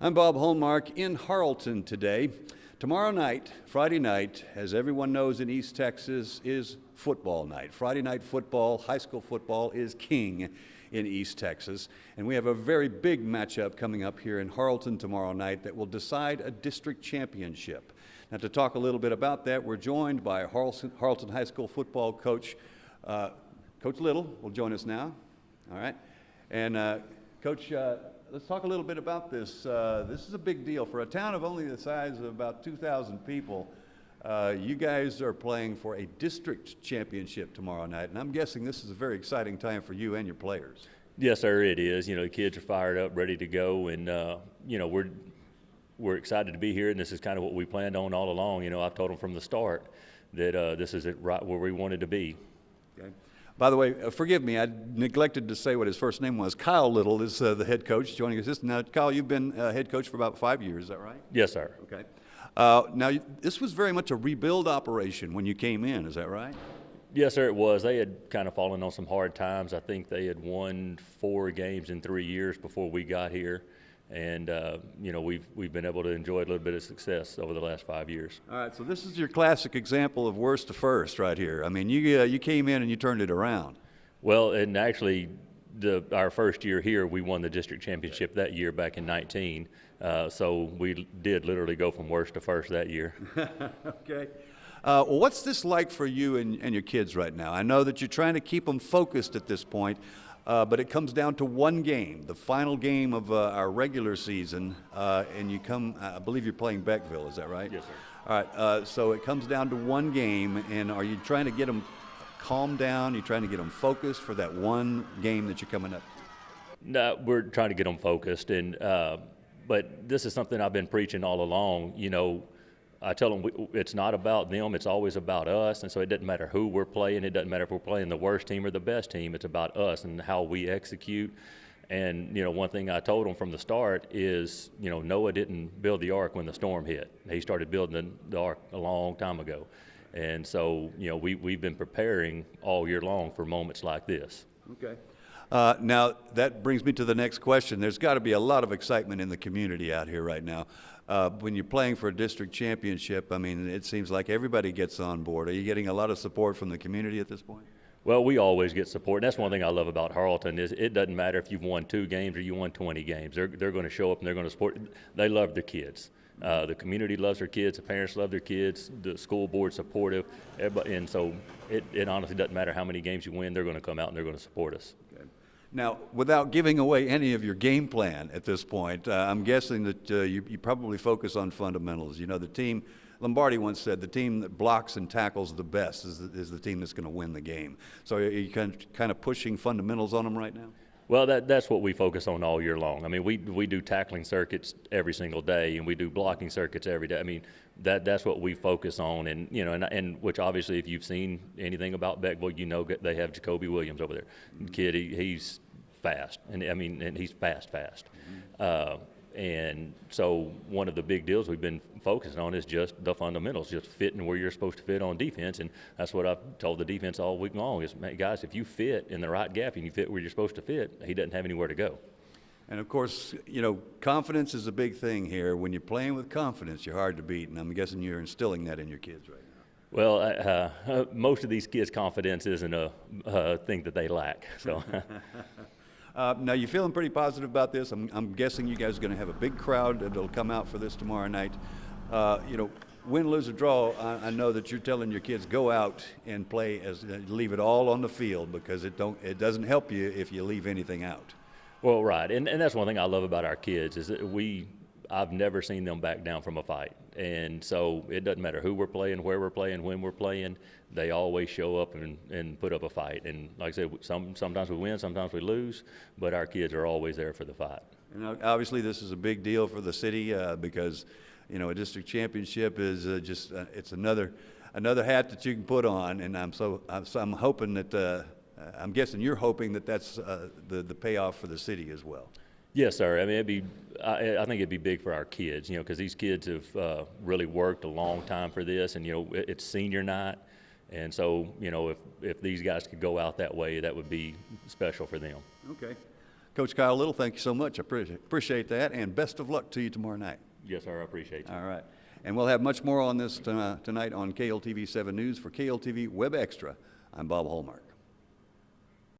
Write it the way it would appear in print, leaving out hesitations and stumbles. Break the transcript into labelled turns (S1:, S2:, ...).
S1: I'm Bob Holmark in Harleton today. Tomorrow night, Friday night, as everyone knows in East Texas, is football night. Friday night football, high school football, is king in East Texas. And we have a very big matchup coming up here in Harleton tomorrow night that will decide a district championship. Now, to talk a little bit about that, we're joined by Harleton High School football coach, Coach Little will join us now. All right. And Coach, let's talk a little bit about this. This is a big deal. For a town of only the size of about 2,000 people, you guys are playing for a district championship tomorrow night, and I'm guessing this is a very exciting time for you and your players.
S2: Yes, sir, it is. You know, the kids are fired up, ready to go, and, you know, we're excited to be here, and this is kind of what we planned on all along. You know, I've told them from the start that this is right where we wanted to be.
S1: Okay. By the way, forgive me, I neglected to say what his first name was. Kyle Little is the head coach joining us. Now, Kyle, you've been head coach for about 5 years, is that right?
S2: Yes, sir.
S1: Okay. Now, this was very much a rebuild operation when you came in, is that right?
S2: Yes, sir, it was. They had kind of fallen on some hard times. I think they had won 4 games in 3 years before we got here. And, you know, we've been able to enjoy a little bit of success over the last 5 years.
S1: All right, so this is your classic example of worst to first right here. I mean, you came in and you turned it around.
S2: Well, and actually, our first year here, we won the district championship that year back in 19. So we did literally go from worst to first that year.
S1: Okay. Well, what's this like for you and your kids right now? I know that you're trying to keep them focused at this point. But it comes down to one game, the final game of our regular season, and you come, I believe you're playing Beckville, is that right?
S2: Yes, sir.
S1: All right, so it comes down to one game, and are you trying to get them calmed down? You're trying to get them focused for that one game that you're coming up to?
S2: No, we're trying to get them focused, and but this is something I've been preaching all along. You know, I tell them it's not about them, it's always about us, and so it doesn't matter who we're playing, it doesn't matter if we're playing the worst team or the best team, it's about us and how we execute. And, you know, one thing I told them from the start is, you know, Noah didn't build the ark when the storm hit. He started building the ark a long time ago. And so, you know, we've been preparing all year long for moments like this.
S1: Okay. Now, that brings me to the next question. There's got to be a lot of excitement in the community out here right now. When you're playing for a district championship, I mean, it seems like everybody gets on board. Are you getting a lot of support from the community at this point?
S2: Well, we always get support, and that's one thing I love about Harleton is it doesn't matter if you've won 2 games or you won 20 games. They're going to show up and they're going to support. They love their kids. The community loves their kids. The parents love their kids. The school board's supportive. And so it honestly doesn't matter how many games you win. They're going to come out and they're going to support us.
S1: Okay. Now, without giving away any of your game plan at this point, I'm guessing that you probably focus on fundamentals. You know, the team, Lombardi once said, the team that blocks and tackles the best is the team that's going to win the game. So are you kind of pushing fundamentals on them right now?
S2: Well, that's what we focus on all year long. I mean, we do tackling circuits every single day, and we do blocking circuits every day. I mean, that's what we focus on, and you know, and which obviously, if you've seen anything about Beckville, you know they have Jacoby Williams over there. The kid, he's fast, and I mean, and he's fast. And so one of the big deals we've been focusing on is just the fundamentals, just fitting where you're supposed to fit on defense. And that's what I've told the defense all week long is, guys, if you fit in the right gap and you fit where you're supposed to fit, he doesn't have anywhere to go.
S1: And, of course, you know, confidence is a big thing here. When you're playing with confidence, you're hard to beat. And I'm guessing you're instilling that in your kids right now.
S2: Well, most of these kids' confidence isn't a thing that they lack. So.
S1: Now, you're feeling pretty positive about this. I'm guessing you guys are going to have a big crowd that'll come out for this tomorrow night. You know, win, lose, or draw, I know that you're telling your kids go out and play, leave it all on the field because it doesn't help you if you leave anything out.
S2: Well, right, and that's one thing I love about our kids is that I've never seen them back down from a fight. And so it doesn't matter who we're playing, where we're playing, when we're playing, they always show up and put up a fight. And like I said, sometimes we win, sometimes we lose, but our kids are always there for the fight.
S1: And obviously this is a big deal for the city because, you know, a district championship is it's another hat that you can put on. And I'm hoping that, I'm guessing you're hoping that that's the payoff for the city as well.
S2: Yes, sir. I mean, I think it'd be big for our kids, you know, because these kids have really worked a long time for this, and you know, it's senior night, and so you know, if these guys could go out that way, that would be special for them.
S1: Okay. Coach Kyle Little, thank you so much. I appreciate that, and best of luck to you tomorrow night.
S2: Yes, sir. I appreciate you.
S1: All right. And we'll have much more on this tonight on KLTV 7 News. For KLTV Web Extra, I'm Bob Hallmark.